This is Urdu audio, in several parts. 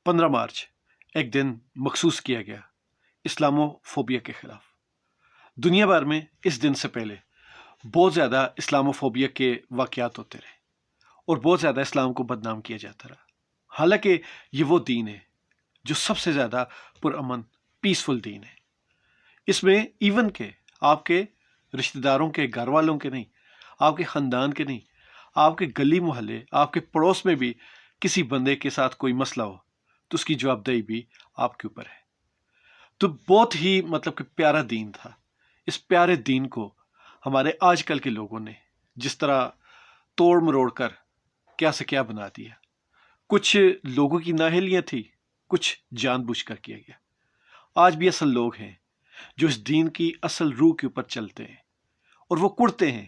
15 مارچ ایک دن مخصوص کیا گیا اسلاموفوبیا کے خلاف۔ دنیا بھر میں اس دن سے پہلے بہت زیادہ اسلاموفوبیا کے واقعات ہوتے رہے اور بہت زیادہ اسلام کو بدنام کیا جاتا رہا، حالانکہ یہ وہ دین ہے جو سب سے زیادہ پرامن پیسفل دین ہے۔ اس میں ایون کہ آپ کے رشتہ داروں کے، گھر والوں کے نہیں، آپ کے خاندان کے نہیں، آپ کے گلی محلے، آپ کے پڑوس میں بھی کسی بندے کے ساتھ کوئی مسئلہ ہو تو اس کی جواب دہی بھی آپ کے اوپر ہے۔ تو بہت ہی کہ پیارا دین تھا۔ اس پیارے دین کو ہمارے آج کل کے لوگوں نے جس طرح توڑ مروڑ کر کیا سے کیا بنا دیا۔ کچھ لوگوں کی نااہلیاں تھی، کچھ جان بوجھ کر کیا گیا۔ آج بھی اصل لوگ ہیں جو اس دین کی اصل روح کے اوپر چلتے ہیں اور وہ کڑتے ہیں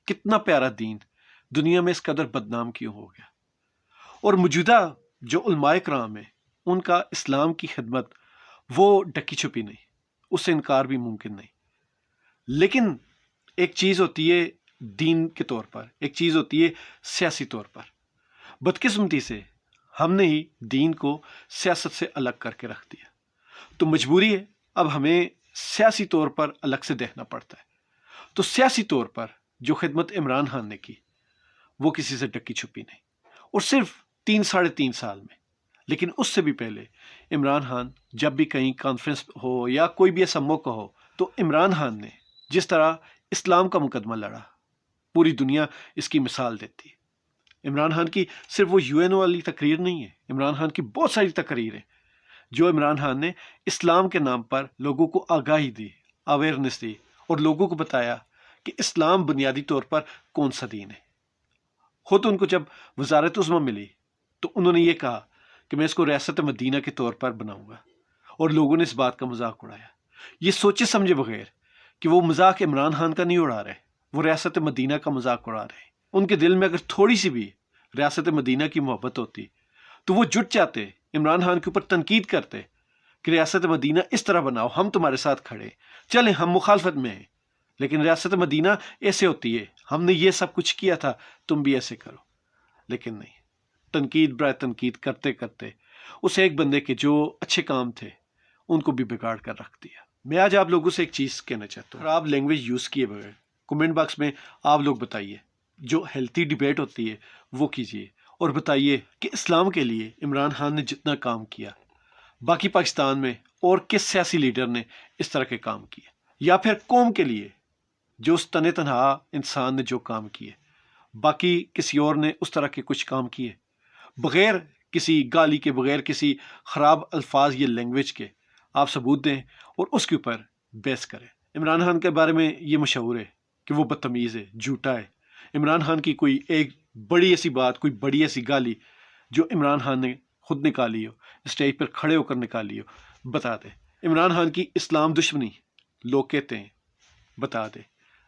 کتنا پیارا دین دنیا میں اس قدر بدنام کیوں ہو گیا۔ اور موجودہ جو علماء کرام ہیں ان کا اسلام کی خدمت وہ ڈکی چھپی نہیں، اس سے انکار بھی ممکن نہیں۔ لیکن ایک چیز ہوتی ہے دین کے طور پر، ایک چیز ہوتی ہے سیاسی طور پر۔ بدقسمتی سے ہم نے ہی دین کو سیاست سے الگ کر کے رکھ دیا، تو مجبوری ہے اب ہمیں سیاسی طور پر الگ سے دیکھنا پڑتا ہے۔ تو سیاسی طور پر جو خدمت عمران خان نے کی وہ کسی سے ڈکی چھپی نہیں، اور صرف 3 ساڑھے 3 سال میں۔ لیکن اس سے بھی پہلے عمران خان جب بھی کہیں کانفرنس ہو یا کوئی بھی ایسا موقع ہو تو عمران خان نے جس طرح اسلام کا مقدمہ لڑا، پوری دنیا اس کی مثال دیتی ہے۔ عمران خان کی صرف وہ UN والی تقریر نہیں ہے، عمران خان کی بہت ساری تقریر ہیں جو عمران خان نے اسلام کے نام پر لوگوں کو آگاہی دی، اویئرنیس دی، اور لوگوں کو بتایا کہ اسلام بنیادی طور پر کون سا دین ہے۔ خود ان کو جب وزارت عظمیٰ ملی تو انہوں نے یہ کہا کہ میں اس کو ریاست مدینہ کے طور پر بناؤں گا، اور لوگوں نے اس بات کا مذاق اڑایا، یہ سوچے سمجھے بغیر کہ وہ مذاق عمران خان کا نہیں اڑا رہے، وہ ریاست مدینہ کا مذاق اڑا رہے ہیں۔ ان کے دل میں اگر تھوڑی سی بھی ریاست مدینہ کی محبت ہوتی تو وہ جٹ جاتے، عمران خان کے اوپر تنقید کرتے کہ ریاست مدینہ اس طرح بناؤ، ہم تمہارے ساتھ کھڑے، چلیں ہم مخالفت میں ہیں، لیکن ریاست مدینہ ایسے ہوتی ہے، ہم نے یہ سب کچھ کیا تھا، تم بھی ایسے کرو۔ لیکن نہیں، تنقید برائے تنقید کرتے کرتے اس ایک بندے کے جو اچھے کام تھے ان کو بھی بگاڑ کر رکھ دیا۔ میں آج آپ لوگوں سے ایک چیز کہنا چاہتا ہوں، خراب لینگویج یوز کیے بغیر کمنٹ باکس میں آپ لوگ بتائیے، جو ہیلتھی ڈیبیٹ ہوتی ہے وہ کیجیے، اور بتائیے کہ اسلام کے لیے عمران خان نے جتنا کام کیا باقی پاکستان میں اور کس سیاسی لیڈر نے اس طرح کے کام کیے، یا پھر قوم کے لیے جو اس تنہ تنہا انسان نے جو کام کیے باقی کسی اور نے اس طرح کے کچھ کام کیے، بغیر کسی گالی کے، بغیر کسی خراب الفاظ یا لینگویج کے آپ ثبوت دیں اور اس کے اوپر بحث کریں۔ عمران خان کے بارے میں یہ مشہور ہے کہ وہ بدتمیز ہے، جھوٹا ہے۔ عمران خان کی کوئی ایک بڑی ایسی بات، کوئی بڑی ایسی گالی جو عمران خان نے خود نکالی ہو، اسٹیج پر کھڑے ہو کر نکالی ہو، بتا دے۔ عمران خان کی اسلام دشمنی لوگ کہتے ہیں، بتا دے۔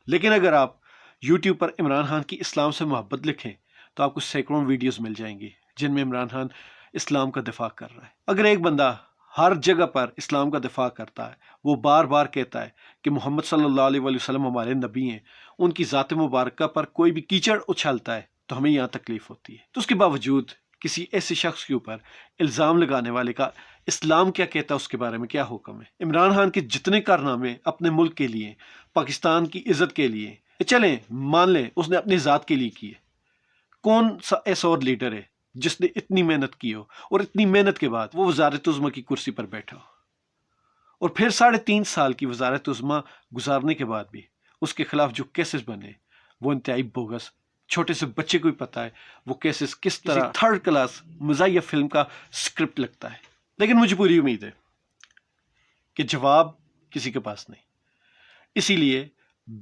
لیکن اگر آپ YouTube پر عمران خان کی اسلام سے محبت لکھیں تو آپ کو سینکڑوں ویڈیوز مل جائیں گی جن میں عمران خان اسلام کا دفاع کر رہا ہے۔ اگر ایک بندہ ہر جگہ پر اسلام کا دفاع کرتا ہے، وہ بار بار کہتا ہے کہ محمد صلی اللہ علیہ وسلم ہمارے نبی ہیں، ان کی ذات مبارکہ پر کوئی بھی کیچڑ اچھالتا ہے تو ہمیں یہاں تکلیف ہوتی ہے، تو اس کے باوجود کسی ایسے شخص کے اوپر الزام لگانے والے کا اسلام کیا کہتا ہے، اس کے بارے میں کیا حکم ہے؟ عمران خان کے جتنے کارنامے اپنے ملک کے لیے، پاکستان کی عزت کے لیے، چلیں مان لیں اس نے اپنی ذات کے لیے کیے، کون سا ایسا اور لیڈر ہے جس نے اتنی محنت کی ہو اور اتنی محنت کے بعد وہ وزارت عظمیٰ کی کرسی پر بیٹھا ہو، اور پھر 3.5 سال کی وزارت عظمیٰ گزارنے کے بعد بھی اس کے خلاف جو کیسز بنے وہ انتہائی بوگس، چھوٹے سے بچے کو ہی پتا ہے وہ کیسز کس طرح 3rd کلاس مزاحیہ فلم کا سکرپٹ لگتا ہے۔ لیکن مجھے پوری امید ہے کہ جواب کسی کے پاس نہیں، اسی لیے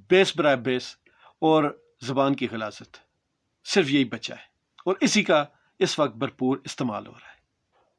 بیس برائے بیس اور زبان کی غلاظت صرف یہی بچا ہے، اور اسی کا اس وقت بھرپور استعمال ہو رہا ہے۔